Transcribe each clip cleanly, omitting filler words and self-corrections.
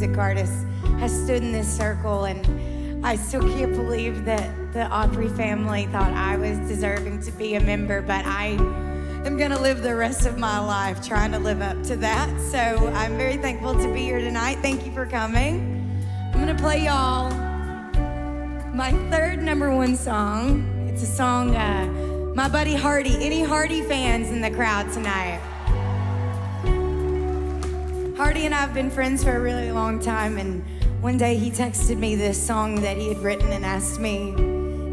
music artist has stood in this circle, and I still can't believe that the Opry family thought I was deserving to be a member, but I am gonna live the rest of my life trying to live up to that. So I'm very thankful to be here tonight. Thank you for coming. I'm gonna play y'all my third #1 song. It's a song, my buddy Hardy. Any Hardy fans in the crowd tonight? Hardy and I have been friends for a really long time, and one day he texted me this song that he had written and asked me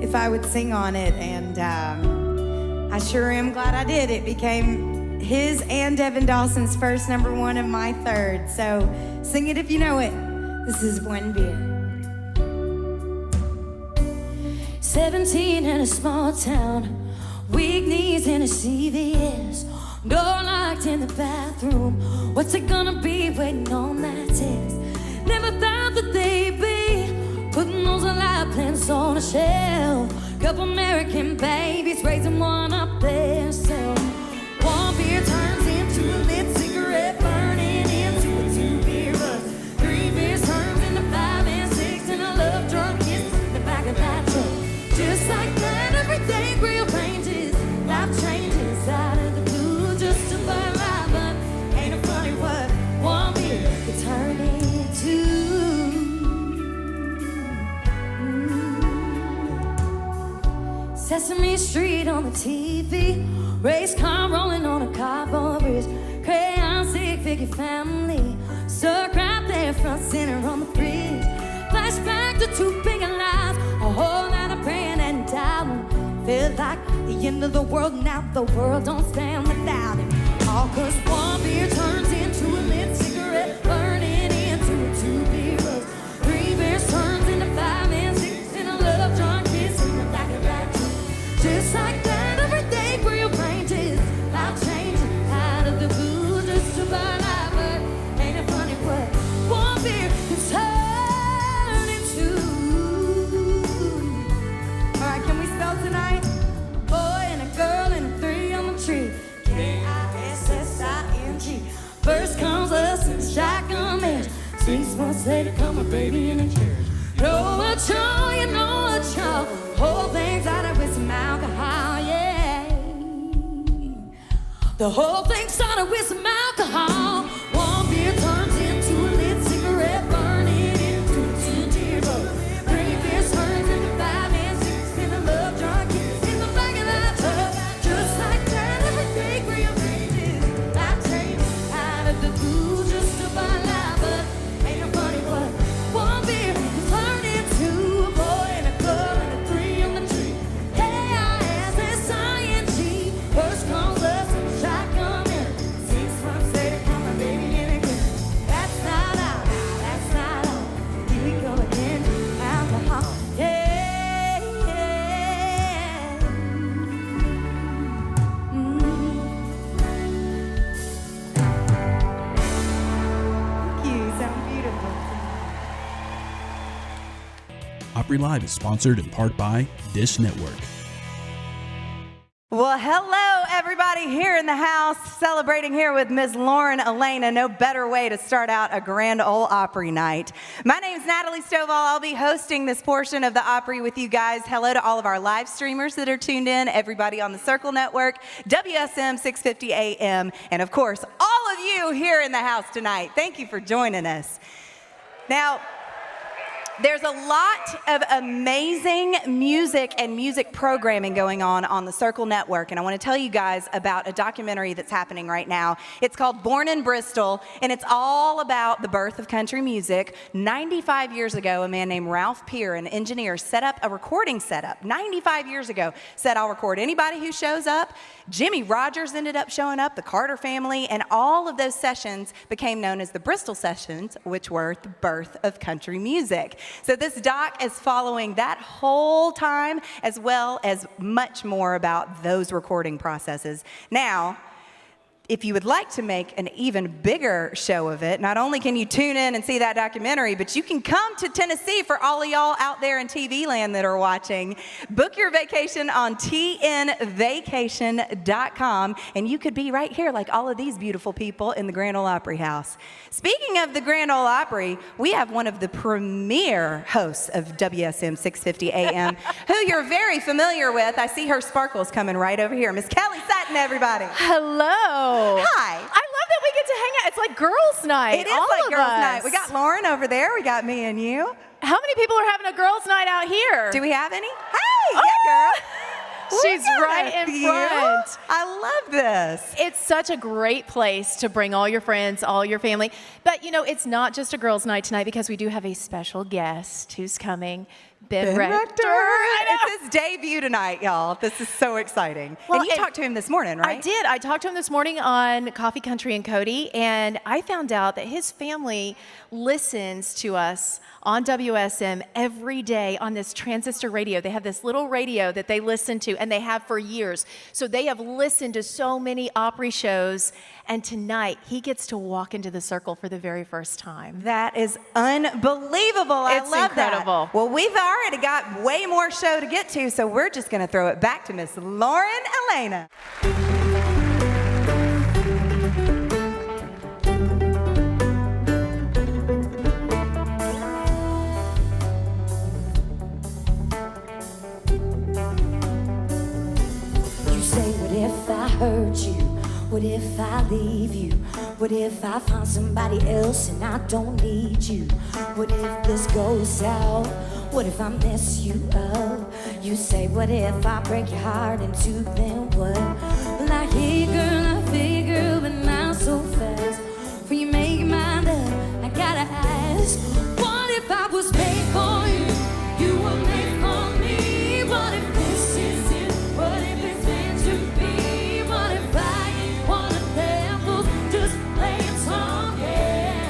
if I would sing on it, and I sure am glad I did. It became his and Devin Dawson's first #1 and my third, so sing it if you know it. This is One Beer. 17 in a small town, weak knees in a CVS, door locked in the bathroom. What's it gonna be waiting on that test? Never thought that they'd be putting those alive plants on a shelf. Couple American babies raising one up there. So one beer turns into a lit cigarette, burning into a 2-beer buzz. 3 beers turns into 5 and 6, and a love drunk kiss in the back of that truck. Just like that, everything rearranges, life changes out of the blue, just to burn life. But ain't it funny what one beer could turn into? Sesame Street on the TV, race car rolling on a cardboard bridge, crayon stick figure family, stuck right there front center on the fridge. Flashback to 2 big lives, a whole lot of praying and doubting. Feel like the end of the world now, the world don't stand without him. All 'cause one beer turns into a lit cigarette, burning into a 2-beer buzz. 3 beers turns into 5 and 6, and a love drunk kiss in the back of that truck. Just like that, everything rearranges, life changes out of the blue, just to burn out. But ain't it funny what one beer can turn into? All right, can we spell tonight? Boy and a girl and a 3 on the tree. K-I-S-S-I-N-G. First comes us and the shotgun marriage. 6 months later, come a baby in a carriage. Know what y'all, you know what y'all. Whole thing's out of with some alcohol, yeah. The whole thing started with some alcohol. One beer turns into a lit cigarette, burning into a 2-beer buzz. 3 beers turns into 5 and 6, and a love drunk kiss in the back of that truck. Just like that, everything rearranges, life changes out of the blue, just to burn life. But ain't it funny what one beer can turn into? A boy and a girl and a 3 on the tree. K-I-S-S-I-N-G. First comes us and the shotgun in. 6 months later, come a baby in again. That's not all, that's not all. Here we go again, alcohol, yeah, yeah. Thank you, sound beautiful. Opry Live is sponsored in part by Dish Network. Well, hello, everybody here in the house, celebrating here with Ms. Lauren Alaina. No better way to start out a grand old Opry night. My name's Natalie Stovall. I'll be hosting this portion of the Opry with you guys. Hello to all of our live streamers that are tuned in, everybody on the Circle Network, WSM 650 AM, and of course, all of you here in the house tonight. Thank you for joining us. Now, there's a lot of amazing music and music programming going on the Circle Network, and I want to tell you guys about a documentary that's happening right now. It's called Born in Bristol, and it's all about the birth of country music. 95 years ago, a man named Ralph Peer, an engineer, set up a recording setup. 95 years ago, said, I'll record anybody who shows up. Jimmy Rogers ended up showing up, the Carter family, and all of those sessions became known as the Bristol Sessions, which were the birth of country music. So this doc is following that whole time, as well as much more about those recording processes. Now, If you would like to make an even bigger show of it, not only can you tune in and see that documentary, but you can come to Tennessee for all of y'all out there in TV land that are watching. Book your vacation on tnvacation.com, and you could be right here like all of these beautiful people in the Grand Ole Opry House. Speaking of the Grand Ole Opry, we have one of the premier hosts of WSM 650 AM, who you're very familiar with. I see her sparkles coming right over here. Miss Kelly Sutton, everybody. Hello. Hi. I love that we get to hang out. It's like girls' night. It is all like of girls' us. night. We got Lauren over there. We got me and you. How many people are having a girls' night out here? Do we have any? Hey, yeah, girl. She's We got right a in few. front. I love this. It's such a great place to bring all your friends, all your family. But, you know, it's not just a girls' night tonight because we do have a special guest who's coming, Ben Rector. It's his debut tonight, y'all. This is so exciting. Well, and you talked to him this morning, right? I did. I talked to him this morning on Coffee Country and Cody, and I found out that his family listens to us on WSM every day on this transistor radio. They have this little radio that they listen to, and they have for years. So they have listened to so many Opry shows, and tonight he gets to walk into the circle for the very first time. That is unbelievable. It's I love incredible. that. Well, we've already got way more show to get to, so we're just going to throw it back to Miss Lauren Alaina. You say, what if I hurt you? What if I leave you? What if I find somebody else and I don't need you? What if this goes south? What if I mess you up? You say, what if I break your heart in two, then what? Well, I hear, girl, I figure, but not so fast. When you make your mind up, I gotta ask, what if I was made for you? You were made for me. What if this is it? What if it's meant to be? What if I ain't one of them fools just playing song? Yeah.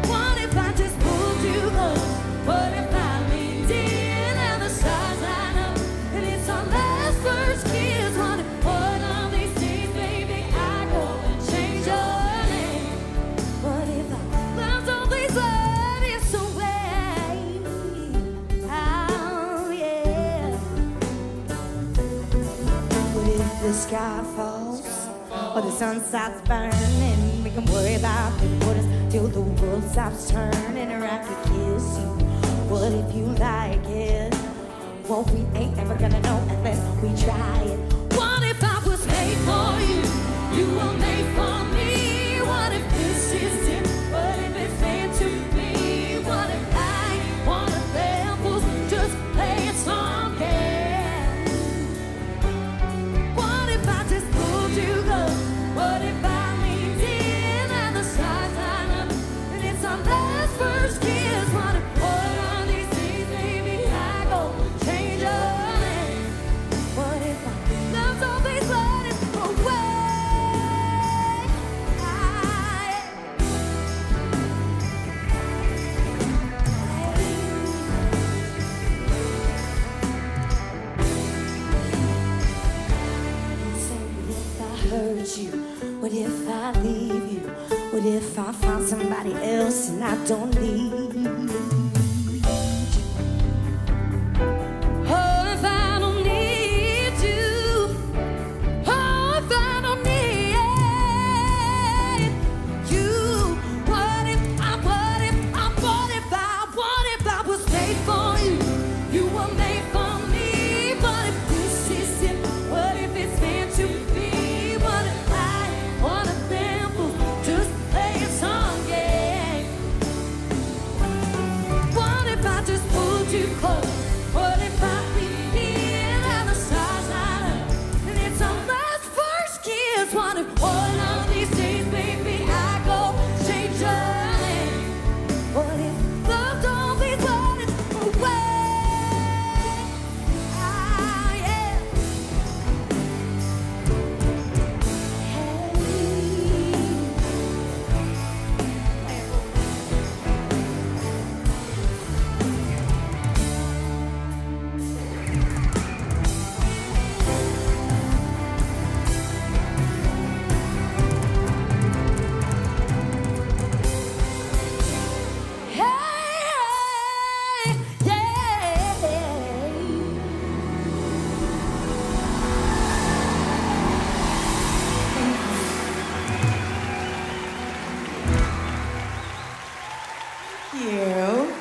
What if I just pulled you close? What if I leaned in and the stars line up and it's our last first kiss? What if one of these days, baby, I go and change your name? What if I love all these worries away? Oh yeah. What if the sky falls or the sun stops burning? We can worry about the waters till the world stops turning, or I could kiss you. What if you like it? Well, we ain't ever gonna know unless we try it. What if I was made for you? You were made for me. What if this is it? What if it's meant to be? What if I ain't one of them fools just playing song? Yeah. What if I just pulled you close? What if I leaned in and the stars line up and it's our last first kiss? What if one of these days, baby, I go change your name? What if I left all these worries away? Say, what if I hurt you? What if I leave you? What if I find somebody else and I don't need you? Oh, if I don't need you. Oh, if I don't need you. What if I was made for you? You were made for me. What if this is it? What if it's meant to be? What if I one of them fools just play a song, yeah? you.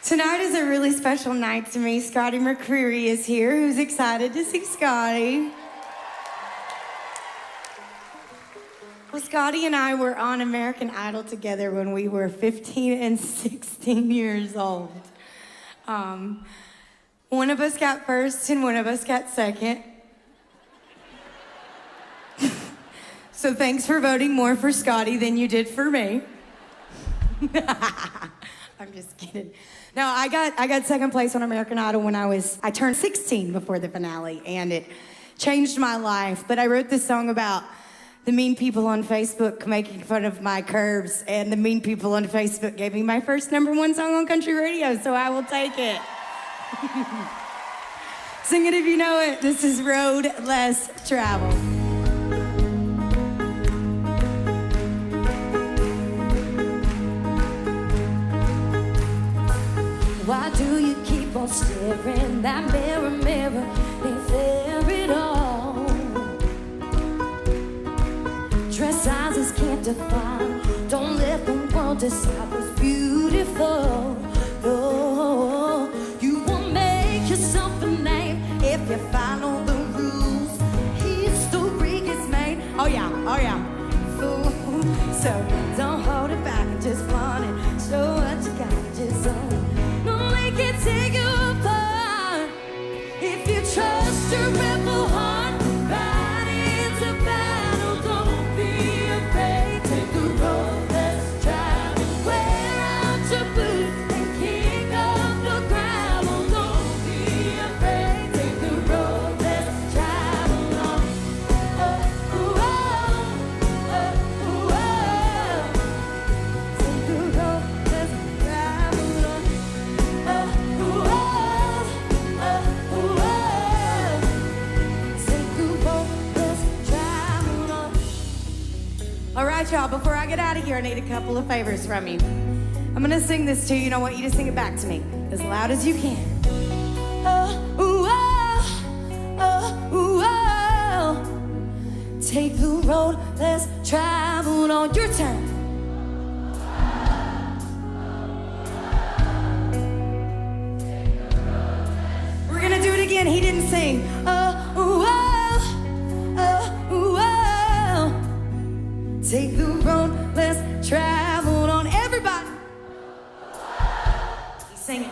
Tonight is a really special night to me. Scotty McCreery is here. Who's excited to see Scotty? Well, Scotty and I were on American Idol together when we were 15 and 16 years old. One of us got first and one of us got second. So thanks for voting more for Scotty than you did for me. I'm just kidding. No, I got second place on American Idol when I turned 16 before the finale, and it changed my life. But I wrote this song about the mean people on Facebook making fun of my curves, and the mean people on Facebook gave me my first #1 song on country radio, so I will take it. Sing it if you know it. This is Road Less Traveled. Why do you keep on staring? That mirror, mirror, ain't fair at all. Dress sizes can't define. Don't let the world decide what's beautiful. Oh, you won't make yourself a name if you follow the rules. History gets made. Oh yeah, oh yeah. So don't hold it back and just flaunt it. Show what you got, just own it. Can take you apart if you trust your rebel heart. Ride into battle, don't be afraid. Take the road less traveled. Wear out your boots and kick up the gravel. Don't be afraid. Take the road less traveled on. Take the road less traveled on. All right, y'all, before I get out of here, I need a couple of favors from you. I'm gonna sing this to you, and I want you to sing it back to me as loud as you can. Take the road less traveled on your turn. We're gonna do it again. He didn't sing. Take the road less traveled on. Everybody. Sing it.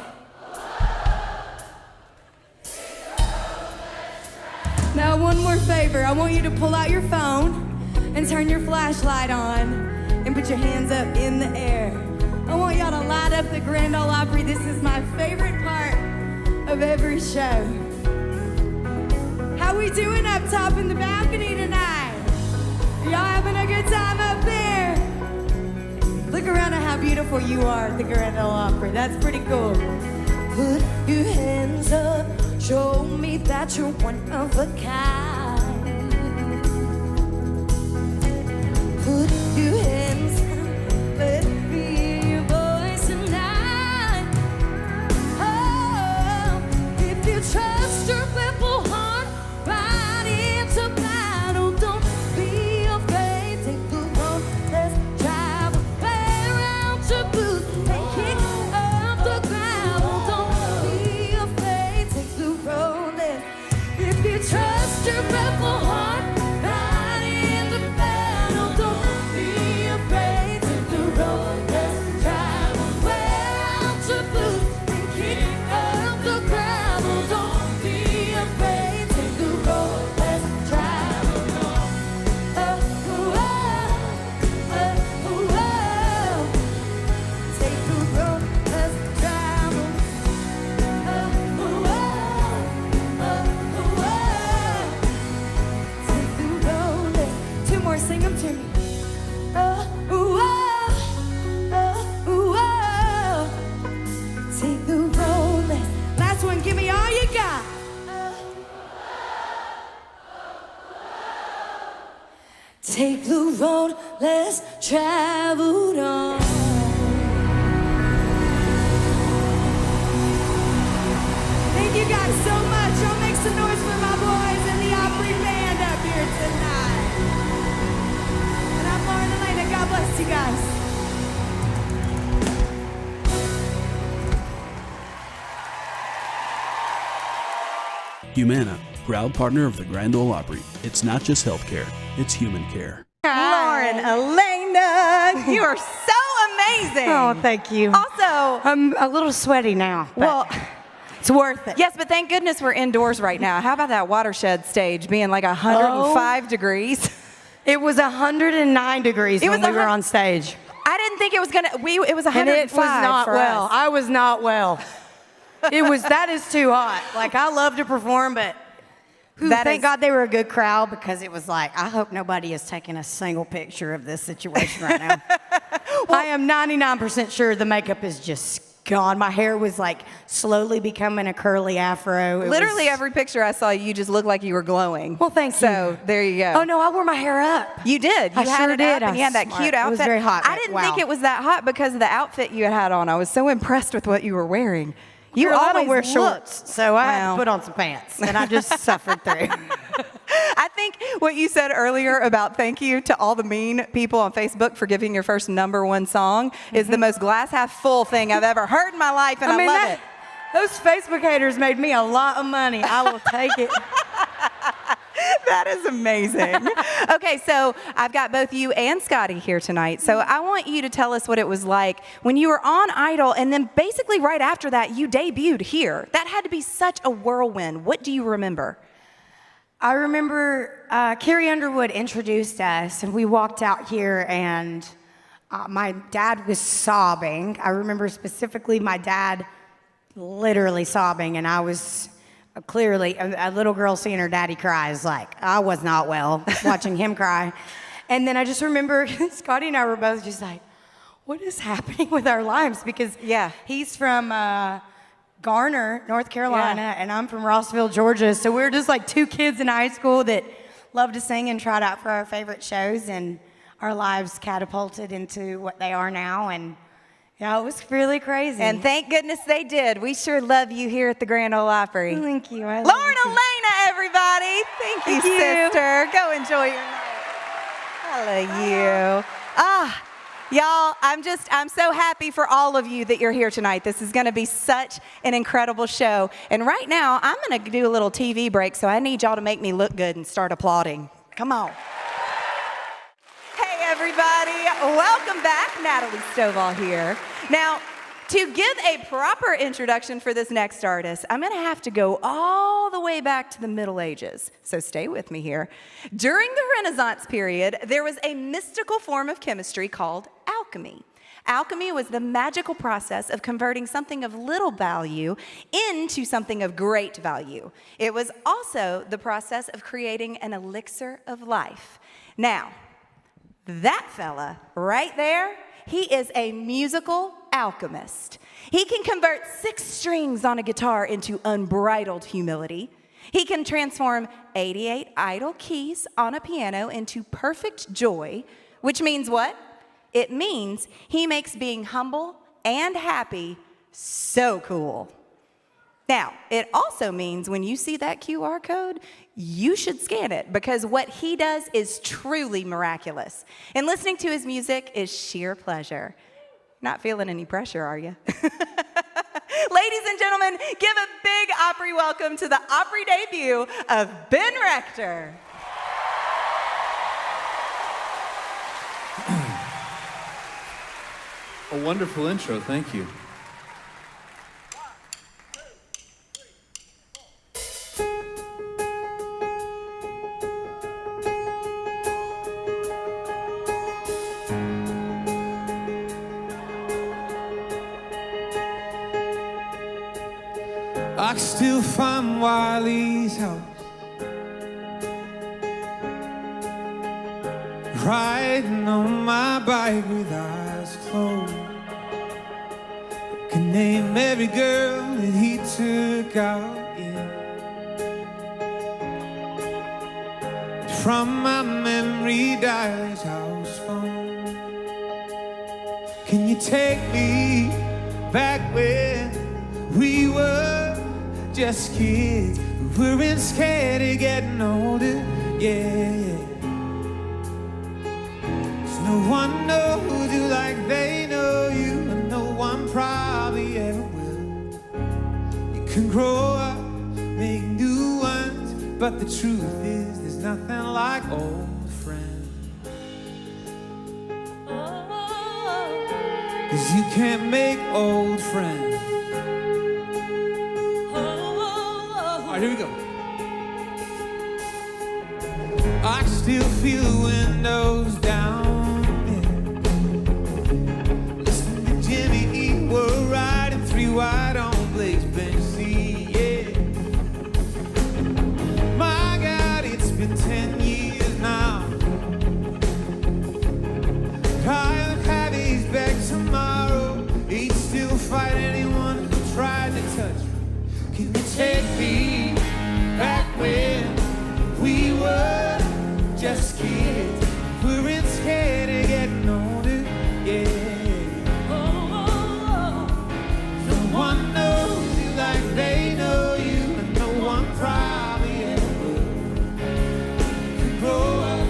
Now, one more favor. I want you to pull out your phone and turn your flashlight on and put your hands up in the air. I want y'all to light up the Grand Ole Opry. This is my favorite part of every show. How we doing up top in the balcony tonight? Y'all having a good time up there? Look around at how beautiful you are at the Grand Ole Opry. That's pretty cool. Put your hands up, show me that you're one of a kind. Put your hands up, let me hear your voice tonight. Oh, if you trust your rebel heart, ride into battle. Don't be afraid, take the road less traveled. Wear out your boots and kick up the gravel. Don't be afraid, take the road less. If you trust your rebel heart, ride into battle. Don't be afraid, take the road less traveled. Wear out your boots and kick up the gravel. Don't be afraid, take the road less traveled. Take the road less traveled. Take the road less. Two more, sing them to me. Take the road less. Last one, give me all you got. Take the road less traveled on. Thank you guys so much. Y'all make some noise for my boys and the Opry band up here tonight. And I'm Lauren Alaina. God bless you. you guys. Humana, proud partner of the Grand Ole Opry. It's not just healthcare, it's human care. Lauren Alaina, you are so amazing. Oh, thank you. Also, I'm a little sweaty now. well, It's worth it. yes, but thank goodness we're indoors right now. How about that watershed stage being like 105 degrees? It was 109 degrees It when was we were on stage. I didn't think it was gonna. It was 105 And it was not for well. us. I was not well. That is too hot. Like, I love to perform, but thank God they were a good crowd, because it was like, I hope nobody is taking a single picture of this situation right now. I am 99% sure the makeup is just gone. My hair was like slowly becoming a curly afro. Literally every picture I saw, you just looked like you were glowing. Well, thank you. So there you go. Oh no, I wore my hair up. You did. You I had sure it did. up and you had that Smart. cute It outfit. was very hot, I but didn't wow. think it was that hot because of the outfit you had on. I was so impressed with what you were wearing. You Girl, I always don't wear look- shorts, so I had Wow. to put on some pants, and I just suffered through. I think what you said earlier about thank you to all the mean people on Facebook for giving your first #1 song is the most glass half full thing I've ever heard in my life, and I love it. Those Facebook haters made me a lot of money. I will take it. That is amazing. Okay, so I've got both you and Scotty here tonight. So I want you to tell us what it was like when you were on Idol, and then basically right after that, you debuted here. That had to be such a whirlwind. What do you remember? I remember Carrie Underwood introduced us, and we walked out here, and my dad was sobbing. I remember specifically my dad literally sobbing, and I was clearly a little girl seeing her daddy cry is like, I was not well watching him cry. And then I just remember Scotty and I were both just like, what is happening with our lives? Because he's from Garner, North Carolina, and I'm from Rossville, Georgia. So we're just like two kids in high school that loved to sing and tried out for our favorite shows, and our lives catapulted into what they are now. And yeah, it was really crazy. And thank goodness they did. We sure love you here at the Grand Ole Opry. Thank you. I love Lauren you. Alaina, everybody. Thank you, sister. Go enjoy your night. Hello, you. Y'all, I'm so happy for all of you that you're here tonight. This is going to be such an incredible show. And right now, I'm going to do a little TV break, so I need y'all to make me look good and start applauding. Come on. Hey, everybody. Welcome back. Natalie Stovall here. Now, to give a proper introduction for this next artist, I'm going to have to go all the way back to the Middle Ages. So stay with me here. During the Renaissance period, there was a mystical form of chemistry called alchemy. Alchemy was the magical process of converting something of little value into something of great value. It was also the process of creating an elixir of life. Now, that fella right there, he is a musical alchemist. He can convert 6 strings on a guitar into unbridled humility. He can transform 88 idle keys on a piano into perfect joy, which means what? It means he makes being humble and happy so cool. Now, it also means when you see that QR code, you should scan it, because what he does is truly miraculous. And listening to his music is sheer pleasure. Not feeling any pressure, are you? Ladies and gentlemen, give a big Opry welcome to the Opry debut of Ben Rector. A wonderful intro, thank you. I can still find Wiley's house, riding on my bike with eyes closed. I can name every girl that he took out, yeah. From my memory dies house phone. Can you take me back when we were just kids? We weren't scared of getting older, yeah. There's no no one knows you like they know you, and no one probably ever will. You can grow up, make new ones, but the truth is there's nothing like old friends. 'Cause you can't make old friends. All right, here we go. I still feel the windows down there. Listen to Jimmy E. We're riding 3 wide on Blake's bench seat, yeah. My God, it's been 10 years now. I'll have his back tomorrow. He'd still fight anyone who tried to touch me. Can you take me back when we were just kids? We're scared of getting older, yeah. No one knows you like they know you, and no one probably ever will. You grow up,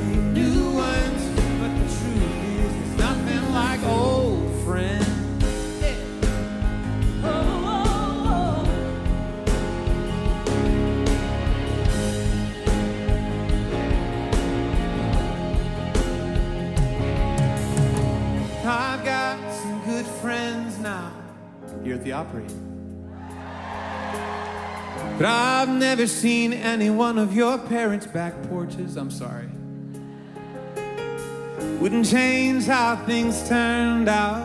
make new ones, but the truth is there's nothing like old friends. I've got some good friends now here at the Opry, but I've never seen any one of your parents' back porches. I'm sorry. Wouldn't change how things turned out.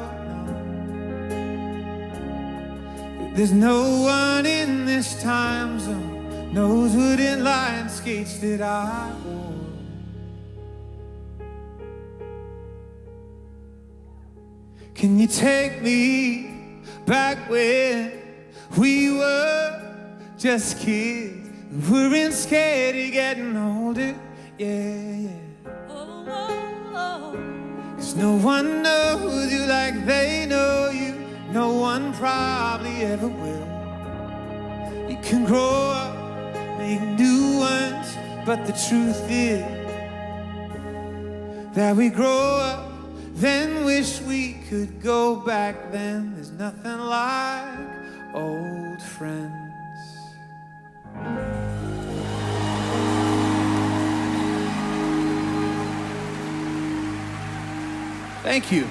There's no one in this time zone knows what inline skates that I wore. Can you take me back when we were just kids? We weren't scared of getting older, yeah, yeah. 'Cause no one knows you like they know you. No one probably ever will. You can grow up, make new ones, but the truth is that we grow up, then wish we could go back then. There's nothing like old friends. Thank you.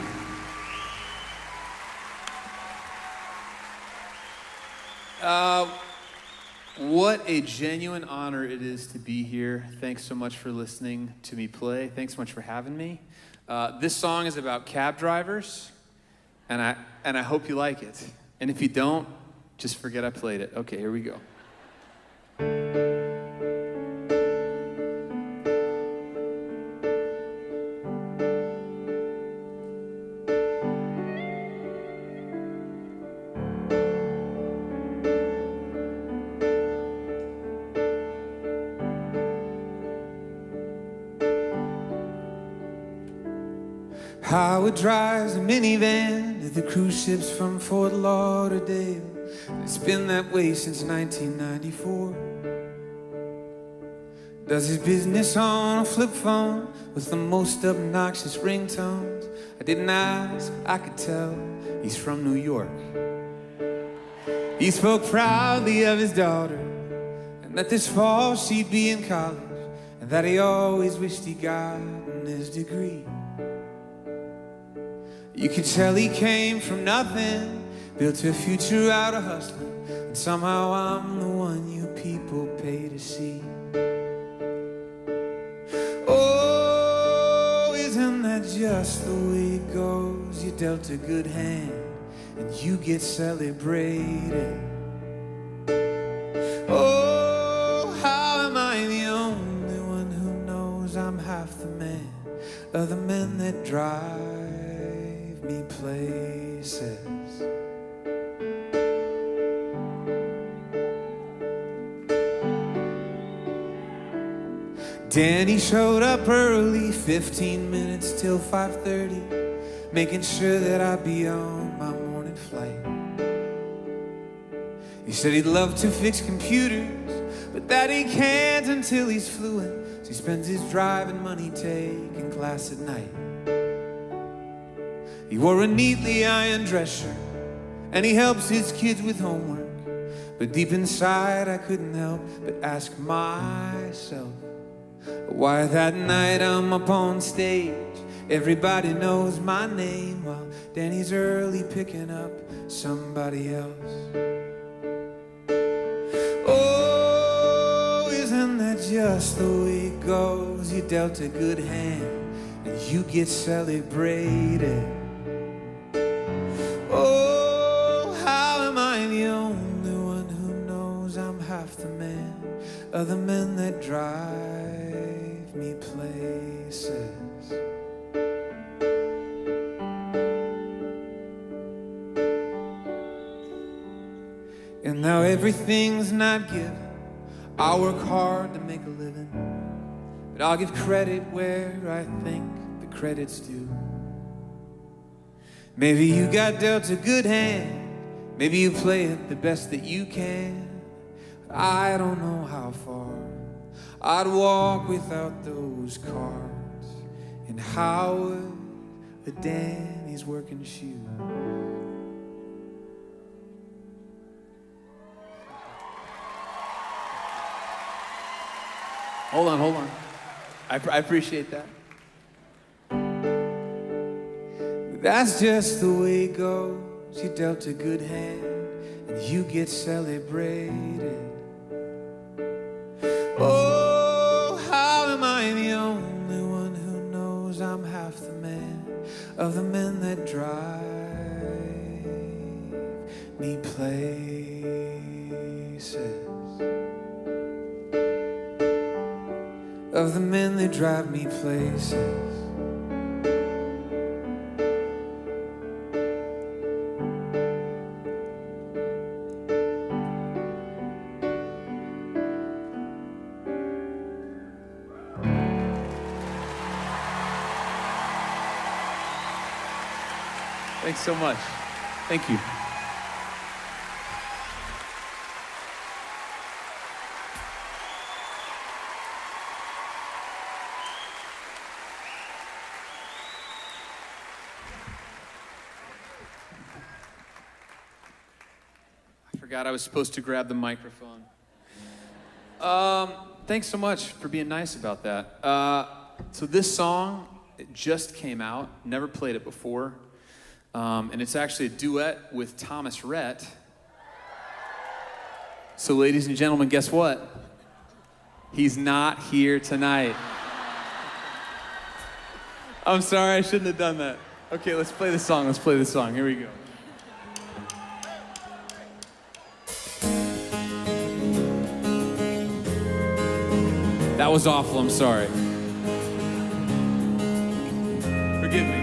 What a genuine honor it is to be here. Thanks so much for listening to me play. Thanks so much for having me. This song is about cab drivers, and I hope you like it. And if you don't, just forget I played it. Okay, here we go. Howard drives a minivan to the cruise ships from Fort Lauderdale. It's been that way since 1994. Does his business on a flip phone with the most obnoxious ringtones. I didn't ask, I could tell he's from New York. He spoke proudly of his daughter, and that this fall she'd be in college, and that he always wished he'd gotten his degree. You could tell he came from nothing, built a future out of hustling, and somehow I'm the one you people pay to see. Oh, isn't that just the way it goes? You dealt a good hand, and you get celebrated. Oh, how am I the only one who knows I'm half the man of the men that drive me places? Danny showed up early, 15 minutes till 5:30, making sure that I'd be on my morning flight. He said he'd love to fix computers, but that he can't until he's fluent, so he spends his driving money taking class at night. wore a neatly ironed dress shirt, and he helps his kids with homework. But deep inside I couldn't help but ask myself why that night I'm up on stage, everybody knows my name, while Danny's early picking up somebody else. Oh, isn't that just the way it goes? You dealt a good hand and you get celebrated. Oh, how am I the only one who knows I'm half the man of the men that drive me places? And now everything's not given. I work hard to make a living, but I'll give credit where I think the credit's due. Maybe you got dealt a good hand, maybe you play it the best that you can, but I don't know how far I'd walk without those cards in Howard or Danny's working shoes. Hold on. I appreciate that. That's just the way it goes. You dealt a good hand and you get celebrated. Oh, how am I the only one who knows I'm half the man of the men that drive me places? Of the men that drive me places. Thanks so much. Thank you. Forgot I was supposed to grab the microphone. Thanks so much for being nice about that. So this song, it just came out, never played it before, and it's actually a duet with Thomas Rhett. So ladies and gentlemen, guess what? He's not here tonight. I'm sorry, I shouldn't have done that. Okay, let's play the song, Here we go. That was awful, I'm sorry. Forgive me.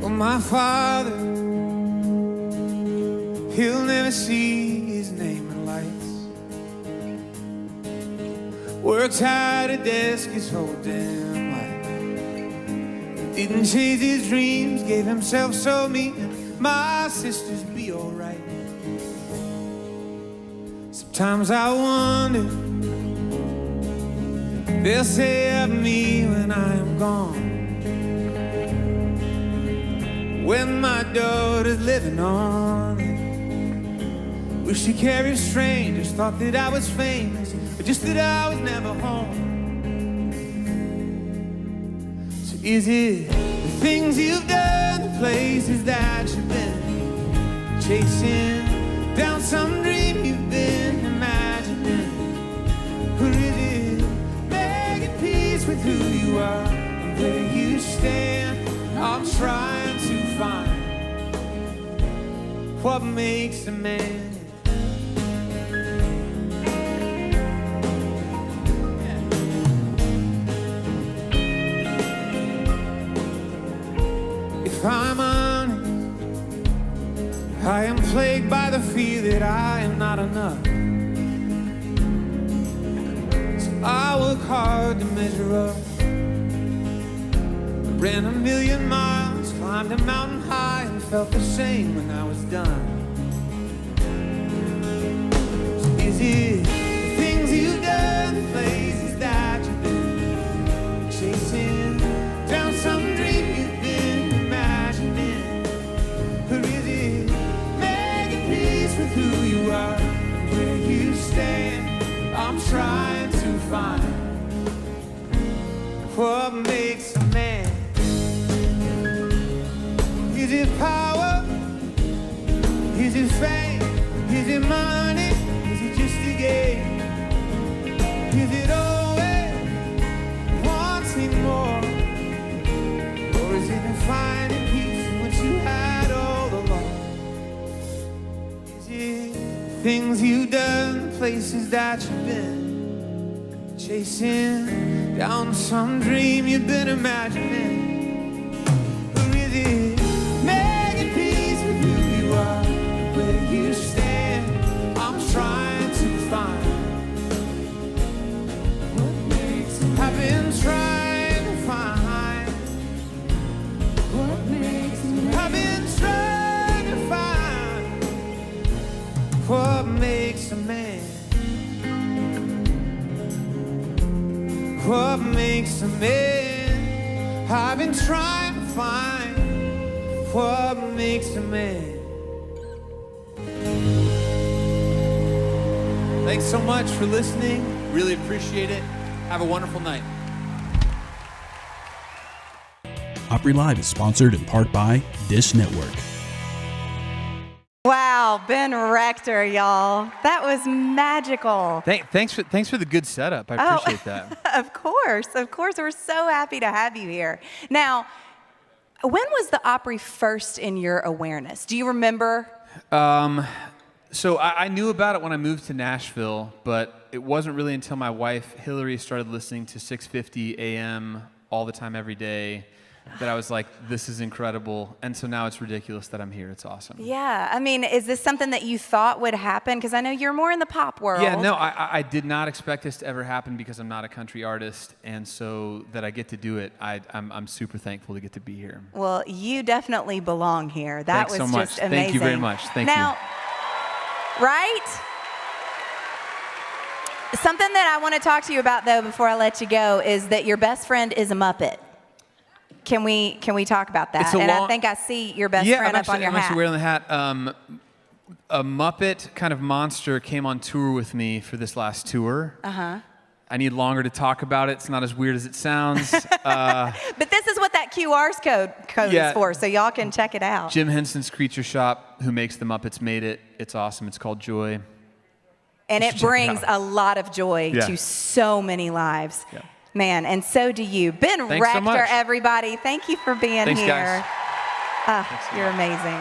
Well, my father, he'll never see his name in lights. Worked hard at desk his whole damn life. Didn't chase his dreams, gave himself so me and my sisters be alright. Sometimes I wonder, they'll say of me when I am gone, when my daughter's living on. Wish she carried strangers, thought that I was famous, but just that I was never home. Is it the things you've done, the places that you've been, chasing down some dream you've been imagining? Or is it making peace with who you are and where you stand? I'm trying to find what makes a man. If I'm honest, I am plagued by the fear that I am not enough. So I work hard to measure up. I ran 1,000,000 miles, climbed a mountain high, and felt the same when I was done. I'm trying to find what makes a man. Is it power? Is it fame? Is it money? Is it just a game? Is it always wanting more? Or is it in finding peace in what you had all along? Is it things you've done, places that you've been, chasing down some dream you've been imagining? Or is it making peace with who you are, where you stand? I'm trying to find what makes a man. I've been trying to find what makes a man. I've been trying to find what makes a man. What makes a man? I've been trying to find what makes a man. Thanks so much for listening. Really appreciate it. Have a wonderful night. Opry Live is sponsored in part by Dish Network. Wow, Ben Rector, y'all. That was magical. Thanks for the good setup. I appreciate that. Of course. We're so happy to have you here. Now, when was the Opry first in your awareness? Do you remember? So I knew about it when I moved to Nashville, but it wasn't really until my wife, Hillary, started listening to 650 AM all the time, every day, that I was like, this is incredible. And so now it's ridiculous that I'm here. It's awesome. Yeah. I mean, is this something that you thought would happen? Because I know you're more in the pop world. Yeah, no, I did not expect this to ever happen because I'm not a country artist. And so that I get to do it, I'm super thankful to get to be here. Well, you definitely belong here. That Thanks was so much. just amazing. Thank you very much. Thank now, you. Right? Something that I want to talk to you about, though, before I let you go, is that your best friend is a Muppet. Can we talk about that? And I think I see your best friend up on your hat. I'm actually wearing the hat. A Muppet kind of monster came on tour with me for this last tour. Uh-huh. I need longer to talk about it. It's not as weird as it sounds. But this is what that QR code is for, so y'all can check it out. Jim Henson's Creature Shop, who makes the Muppets, made it. It's awesome. It's called Joy. And it brings a lot of joy to so many lives. Yeah. Man, and so do you. Ben Thanks so Rector, much. everybody. Thank you for being Thanks, here. Guys. You're amazing.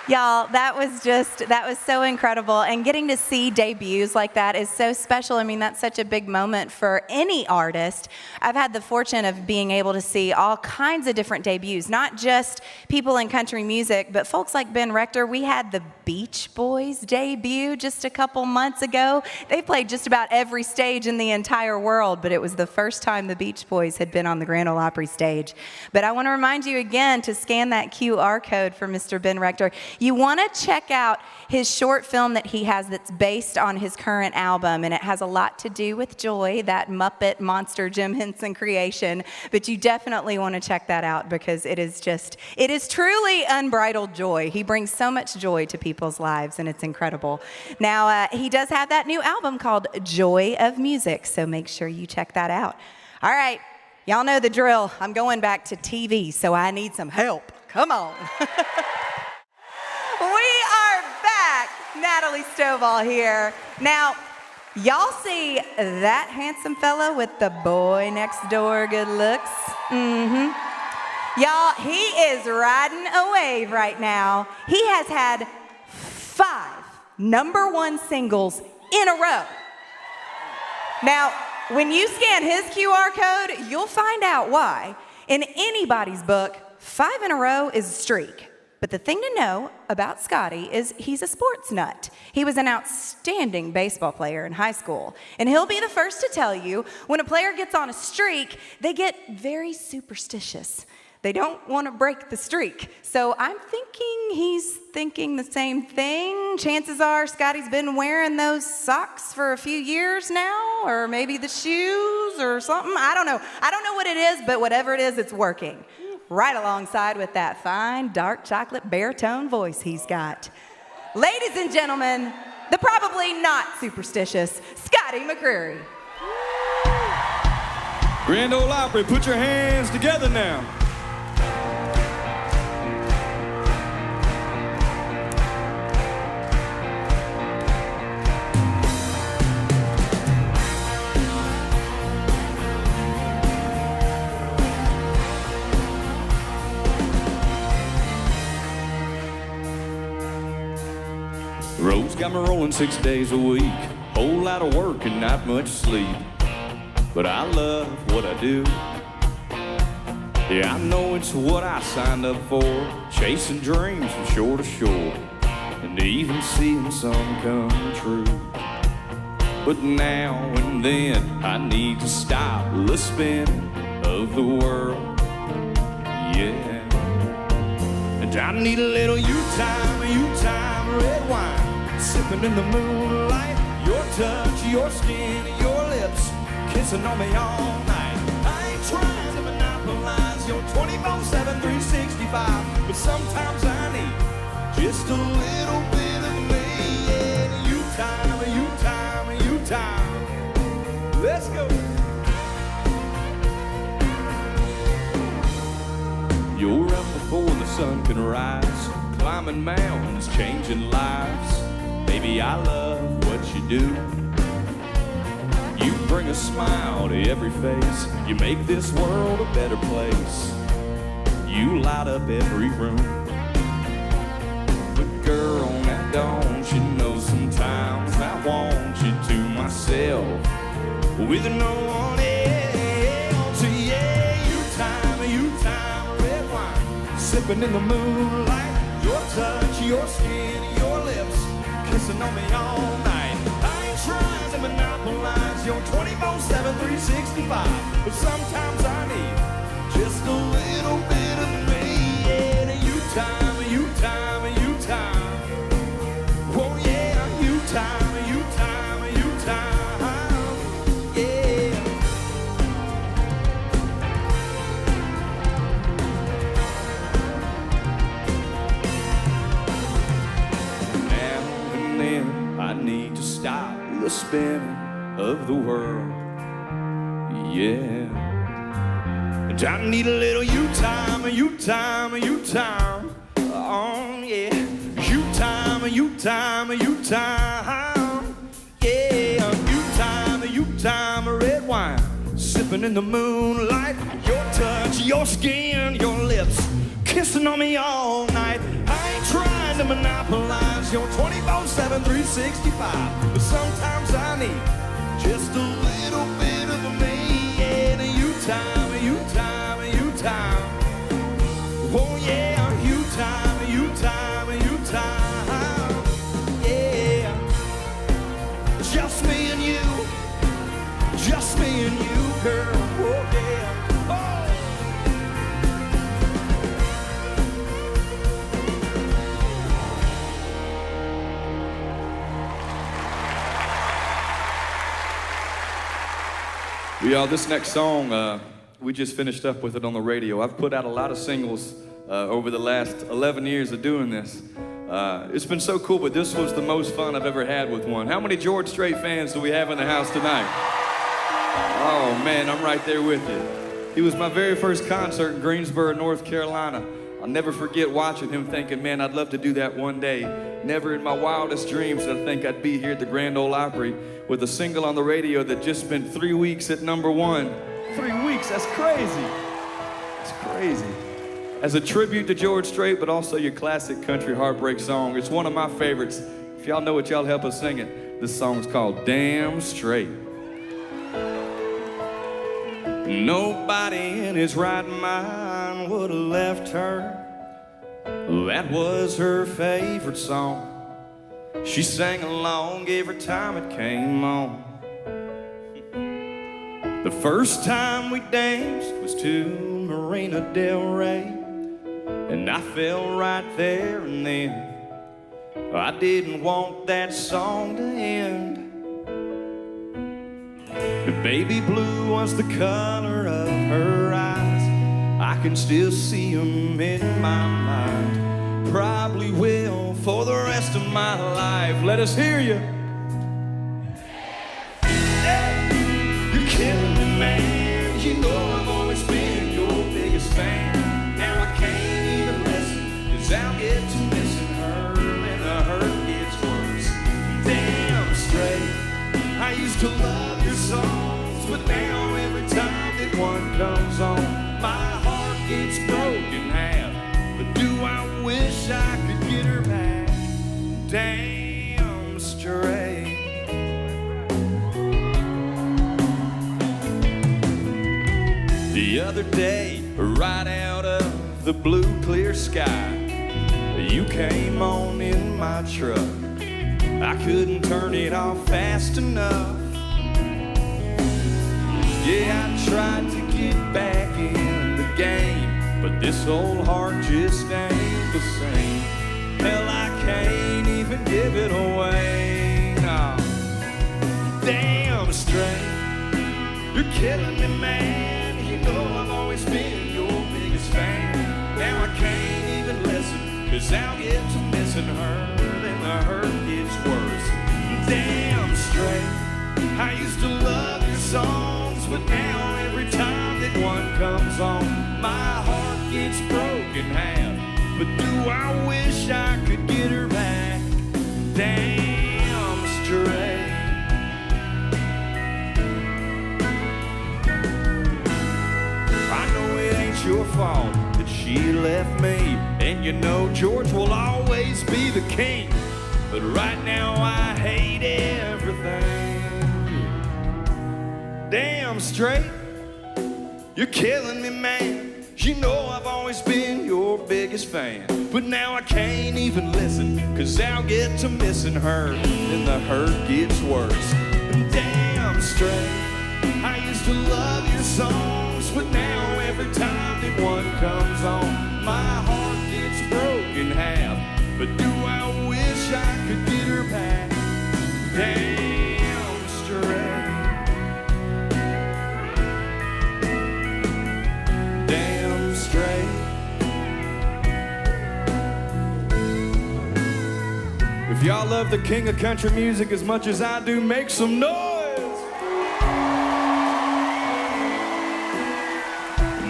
Y'all, that was so incredible. And getting to see debuts like that is so special. I mean, that's such a big moment for any artist. I've had the fortune of being able to see all kinds of different debuts, not just people in country music, but folks like Ben Rector. We had the Beach Boys debut just a couple months ago. They played just about every stage in the entire world, but it was the first time the Beach Boys had been on the Grand Ole Opry stage. But I want to remind you again to scan that QR code for Mr. Ben Rector. You want to check out his short film that he has that's based on his current album, and it has a lot to do with Joy, that Muppet monster Jim Henson creation. But you definitely want to check that out because it is truly unbridled joy. He brings so much joy to people's lives, and it's incredible. Now, he does have that new album called Joy of Music, so make sure you check that out. All right, y'all know the drill. I'm going back to TV, so I need some help. Come on. We are back. Natalie Stovall here. Now, y'all see that handsome fella with the boy next door good looks? Mm-hmm. Y'all, he is riding a wave right now. He has had 5 #1 singles in a row. Now, when you scan his QR code, you'll find out why. In anybody's book, 5 in a row is a streak. But the thing to know about Scotty is he's a sports nut. He was an outstanding baseball player in high school. And he'll be the first to tell you, when a player gets on a streak, they get very superstitious. They don't want to break the streak. So I'm thinking he's thinking the same thing. Chances are Scotty's been wearing those socks for a few years now, or maybe the shoes or something. I don't know. I don't know what it is, but whatever it is, it's working. Right alongside with that fine, dark chocolate baritone voice he's got. Ladies and gentlemen, the probably not superstitious Scotty McCreery. Grand Ole Opry, put your hands together now. Road's got me rolling 6 days a week. Whole lot of work and not much sleep. But I love what I do. Yeah, I know it's what I signed up for. Chasing dreams from shore to shore. And even seeing some come true. But now and then I need to stop the spinning of the world. Yeah. And I need a little you time, red wine. Sipping in the moonlight. Your touch, your skin, your lips. Kissing on me all night. I ain't trying to monopolize your 24/7, 365. But sometimes I need just a little bit of me. Yeah, you time, you time, you time. Let's go. You're up before the sun can rise. Climbing mountains, changing lives. Baby, I love what you do. You bring a smile to every face. You make this world a better place. You light up every room. But girl, now don't you know sometimes I want you to myself with no one else. Yeah, you time, red wine. Sipping in the moonlight. Your touch, your skin, your lips. Kissing on me all night. I ain't trying to monopolize your 24/7, 365. But sometimes I need just a little bit of me. Yeah, you time, you time, you time. Oh yeah, you time, you time, you time. Yeah. Now and then I need to stop the spinning of the world. Yeah. And I need a little you time, you time, you time. Oh yeah. You time, you time, you time. Yeah. You time, red wine. Sipping in the moonlight. Your touch, your skin, your lips. Kissing on me all night. I ain't trying to monopolize your 24/7, 365. But sometimes I need just a little bit of me. Yeah, you time, you time, you time. Oh yeah, you time, you time, you time. Yeah, just me and you, just me and you, girl. Oh yeah. Oh. Y'all, this next song, we just finished up with it on the radio. I've put out a lot of singles over the last 11 years of doing this. It's been so cool, but this was the most fun I've ever had with one. How many George Strait fans do we have in the house tonight? Oh man, I'm right there with you. He was my very first concert in Greensboro, North Carolina. I'll never forget watching him thinking, man, I'd love to do that one day. Never in my wildest dreams did I think I'd be here at the Grand Ole Opry with a single on the radio that just spent 3 weeks at #1. 3 weeks, that's crazy. That's crazy. As a tribute to George Strait, but also your classic country heartbreak song. It's one of my favorites. If y'all know it, y'all help us sing it. This song's called Damn Straight. Nobody in his right mind would have left her. That was her favorite song. She sang along every time it came on. The first time we danced was to Marina Del Rey, and I fell right there and then. I didn't want that song to end. The baby blue was the color of her eyes. I can still see them in my mind. Pride probably will for the rest of my life. Let us hear you. You're killing me, man. You know I've always been your biggest fan. Now I can't even listen, 'cause I'll get to missing her, and the hurt gets worse. Damn straight, I used to love your songs, but now every time that one comes on, my heart gets broken half. But do I wish I could get her back? Damn straight. The other day, right out of the blue clear sky, you came on in my truck. I couldn't turn it off fast enough. Yeah, I tried to get back in the game, but this old heart just ain't the same. Hell, I can't even give it away. No. Damn straight, you're killing me, man. You know I've always been your biggest fan. Now I can't even listen, 'cause I'll get to missing her, and the hurt gets worse. Damn straight, I used to love your songs, but now every time that one comes on, my heart gets broken half. But do I wish I could get her back? Damn straight. I know it ain't your fault that she left me, and you know George will always be the king. But right now I hate everything. Damn straight, you're killing me, man. You know I've always been your biggest fan. But now I can't even listen, 'cause I'll get to missing her, and the hurt gets worse. Damn straight, I used to love your songs, but now every time that one comes on, my heart gets broken half. But do I wish I could get her back? Damn straight. Damn straight. If y'all love the king of country music as much as I do, make some noise.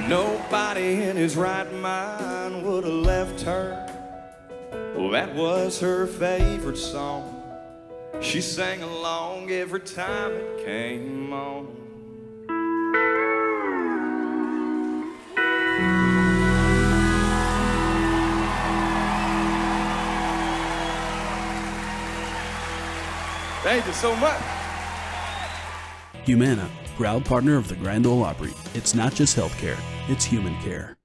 Nobody in his right mind would have left her. Well, that was her favorite song. She sang along every time it came on. Thank you so much. Humana, proud partner of the Grand Ole Opry. It's not just healthcare, it's human care.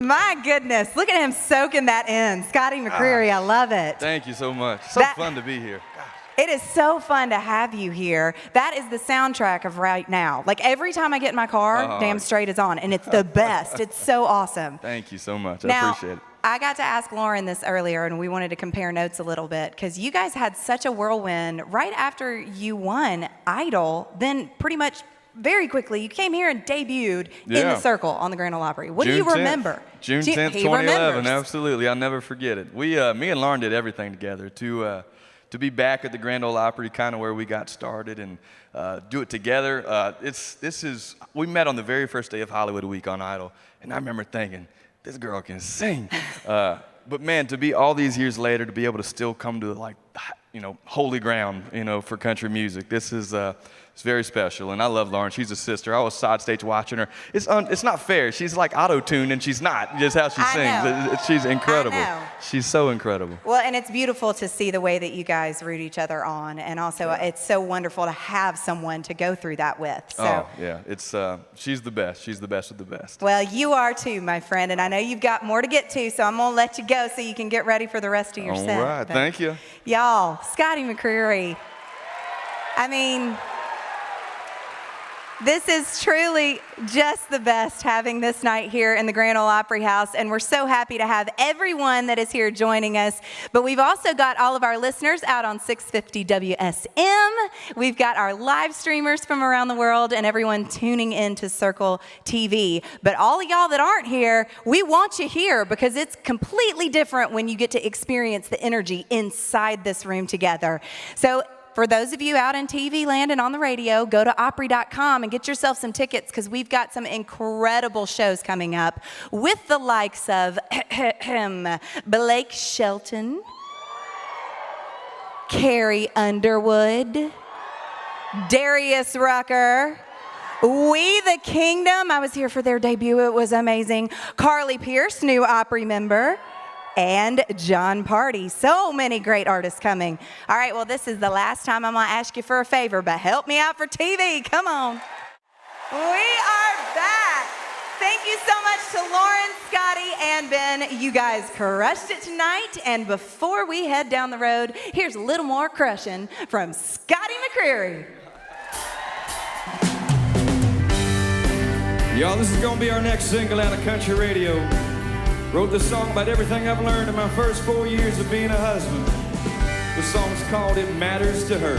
My goodness, look at him soaking that in. Scotty McCreery, I love it. Thank you so much. So fun to be here. Gosh. It is so fun to have you here. That is the soundtrack of right now. Like every time I get in my car, Damn Straight is on, and it's the best. It's so awesome. Thank you so much. Now, I appreciate it. I got to ask Lauren this earlier, and we wanted to compare notes a little bit, because you guys had such a whirlwind right after you won Idol. Then pretty much very quickly, you came here and debuted in the Circle on the Grand Ole Opry. What do you remember? June 10th, 2011. Absolutely. I'll never forget it. Me and Lauren did everything together to be back at the Grand Ole Opry, kind of where we got started, and do it together. We met on the very first day of Hollywood Week on Idol, and I remember thinking, this girl can sing. But man, to be all these years later, to be able to still come to holy ground, for country music, this is it's very special. And I love Lauren. She's a sister. I was side stage watching her. It's not fair. She's like auto-tuned, and she's not. Just how she sings. She's incredible. She's so incredible. Well, and it's beautiful to see the way that you guys root each other on, and also it's so wonderful to have someone to go through that with. So. Oh yeah, it's she's the best. She's the best of the best. Well, you are too, my friend, and I know you've got more to get to, so I'm gonna let you go so you can get ready for the rest of your set. All right, thank you. Y'all, Scotty McCreery. I mean, This is truly just the best having this night here in the Grand Ole Opry House, and we're so happy to have everyone that is here joining us. But we've also got all of our listeners out on 650 WSM. We've got our live streamers from around the world and everyone tuning in to Circle TV. But all of y'all that aren't here, we want you here because it's completely different when you get to experience the energy inside this room together. So for those of you out in TV land and on the radio, go to Opry.com and get yourself some tickets because we've got some incredible shows coming up with the likes of Blake Shelton, Carrie Underwood, Darius Rucker, We the Kingdom. I was here for their debut. It was amazing. Carly Pierce, new Opry member. And John Party. So many great artists coming. All right, well, this is the last time I'm going to ask you for a favor, but help me out for TV. Come on. We are back. Thank you so much to Lauren, Scotty, and Ben. You guys crushed it tonight. And before we head down the road, here's a little more crushing from Scotty McCreery. Y'all, this is going to be our next single out of country radio. Wrote this song about everything I've learned in my first 4 years of being a husband. The song's called It Matters to Her.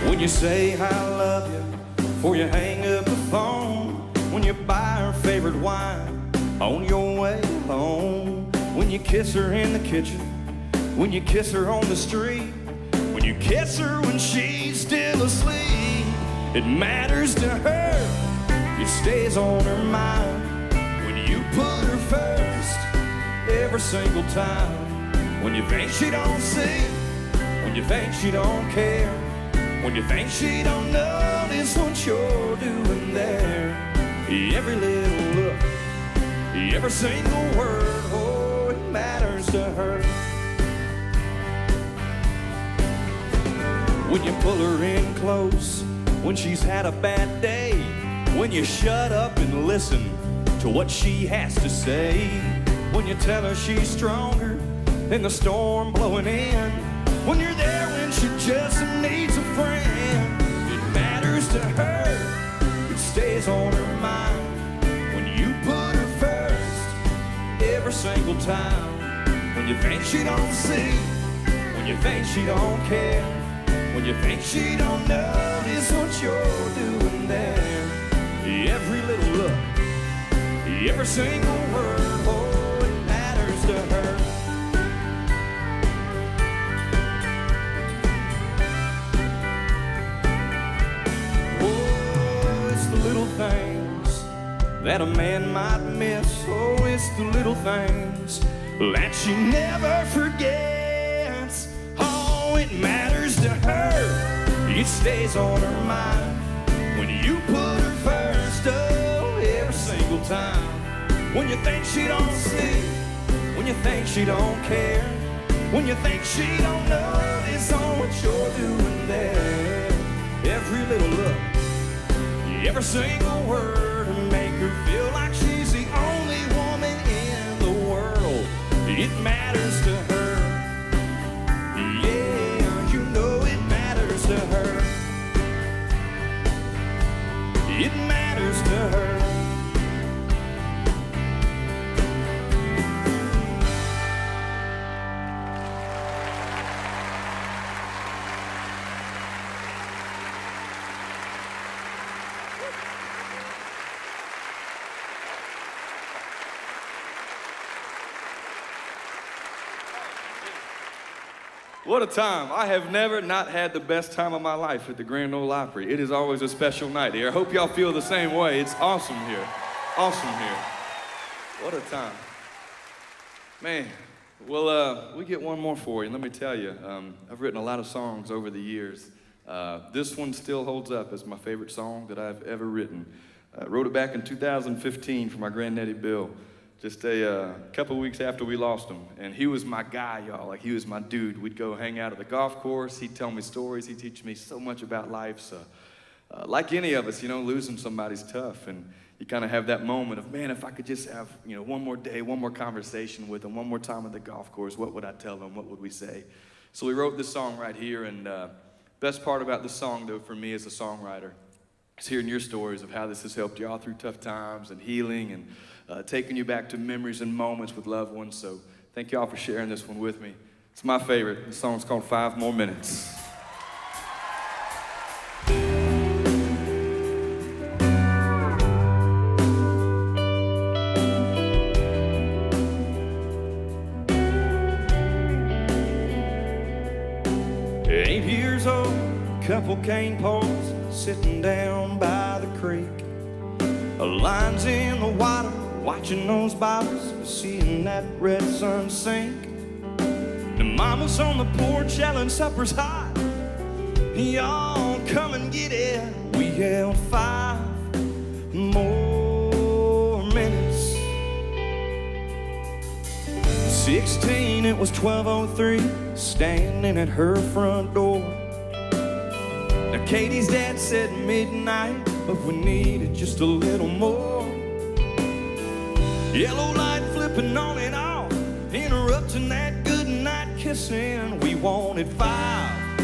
When you say I love you before you hang up the phone, when you buy her favorite wine on your way home, when you kiss her in the kitchen, when you kiss her on the street, when you kiss her when she's still asleep, it matters to her, it stays on her mind. When you put her first, every single time. When you think she don't see, when you think she don't care, when you think she don't notice what you're doing there. Every little look, every single word, oh, it matters to her. When you pull her in close, when she's had a bad day, when you shut up and listen to what she has to say, when you tell her she's stronger than the storm blowing in, when you're there when she just needs a friend, it matters to her, it stays on her mind. When you put her first, every single time. When you think she don't see, when you think she don't care, when you think she don't notice what you're doing there. Every little look, every single word, oh, it matters to her. Oh, it's the little things that a man might miss. Oh, it's the little things that she never forgets. Oh, it matters to her, it stays on her mind. When you put her first, oh, every single time. When you think she don't see, when you think she don't care, when you think she don't notice on what you're doing there. Every little look, every single word, make her feel like she's the only woman in the world. It matters to her. Yeah, you know it matters to her. It matters to her. What a time. I have never not had the best time of my life at the Grand Ole Opry. It is always a special night here. I hope y'all feel the same way. It's awesome here. Awesome here. What a time. Man, well, we get one more for you. Let me tell you, I've written a lot of songs over the years. This one still holds up as my favorite song that I've ever written. I wrote it back in 2015 for my granddaddy Bill. Just a couple weeks after we lost him. And he was my guy, y'all. Like, he was my dude. We'd go hang out at the golf course. He'd tell me stories. He'd teach me so much about life. So, like any of us, you know, losing somebody's tough. And you kind of have that moment of, man, if I could just have, you know, one more day, one more conversation with him, one more time at the golf course, what would I tell him? What would we say? So we wrote this song right here, and best part about this song, though, for me as a songwriter, is hearing your stories of how this has helped you all through tough times and healing and taking you back to memories and moments with loved ones. So thank you all for sharing this one with me. It's my favorite. The song's called 5 More Minutes. Couple cane poles sitting down by the creek, lines in the water, watching those bottles, seeing that red sun sink. The mama's on the porch yelling supper's hot, y'all come and get it. We held 5 more minutes. 16, it was 12:03, standing at her front door. Now Katie's dad said midnight, but we needed just a little more. Yellow light flipping on and off, interrupting that good night kissing. We wanted 5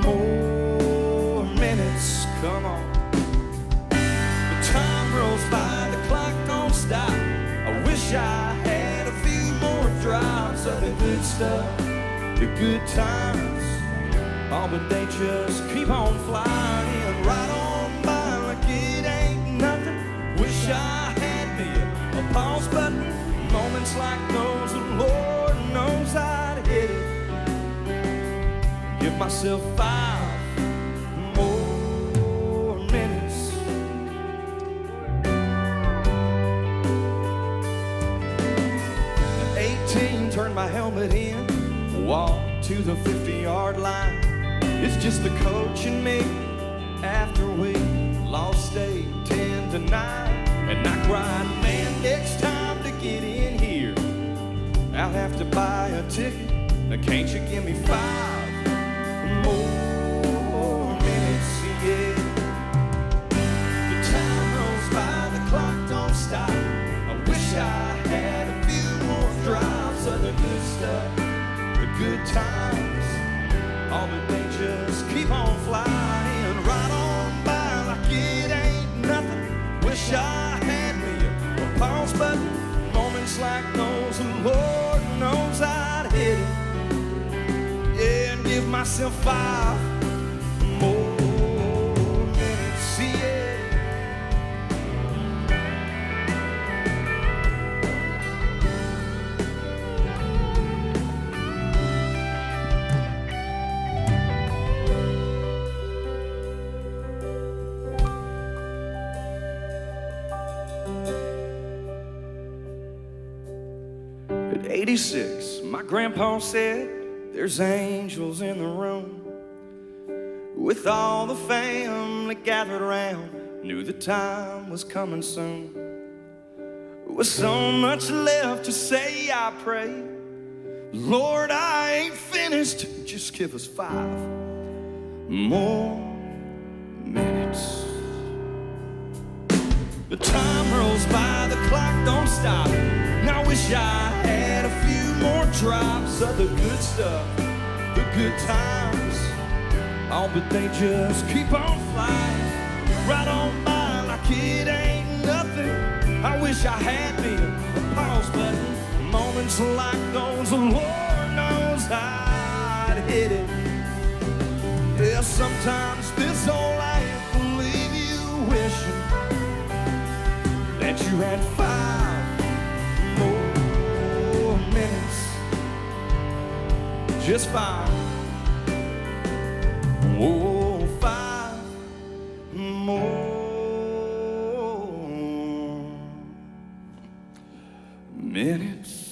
more minutes, come on. The time rolls by, the clock don't stop. I wish I had a few more drops of the good stuff, the good times. Oh, but they just keep on flying right on by like it ain't nothing. Wish I had me a pause button. Moments like those, the Lord knows I'd hit it. Give myself 5 more minutes. At 18, turned my helmet in, walked to the 50-yard line. It's just the coach and me after we lost 8, 10 to 9. And I cried, man, next time to get in here, I'll have to buy a ticket. Now can't you give me 5 more minutes, yeah. The time rolls by, the clock don't stop. I wish I had a few more drops of the good stuff, the good times. Oh, but they just keep on flying right on by like it ain't nothing. Wish I had me a pause button. Moments like those, the Lord knows I'd hit it. Yeah, and give myself 5 more minutes, yeah. At 86, my grandpa said, there's angels in the room. With all the family gathered around, knew the time was coming soon. With so much left to say, I pray, Lord, I ain't finished, just give us 5 more minutes. The time rolls by, the clock don't stop. Now I wish I had a few more drops of the good stuff, the good times. Oh, but they just keep on flying right on by like it ain't nothing. I wish I had me a pause button. Moments like those, the Lord knows I'd hit it. Yeah, sometimes this whole life will leave you wishing that you had 5 more minutes. Just 5. Oh, 5 more minutes.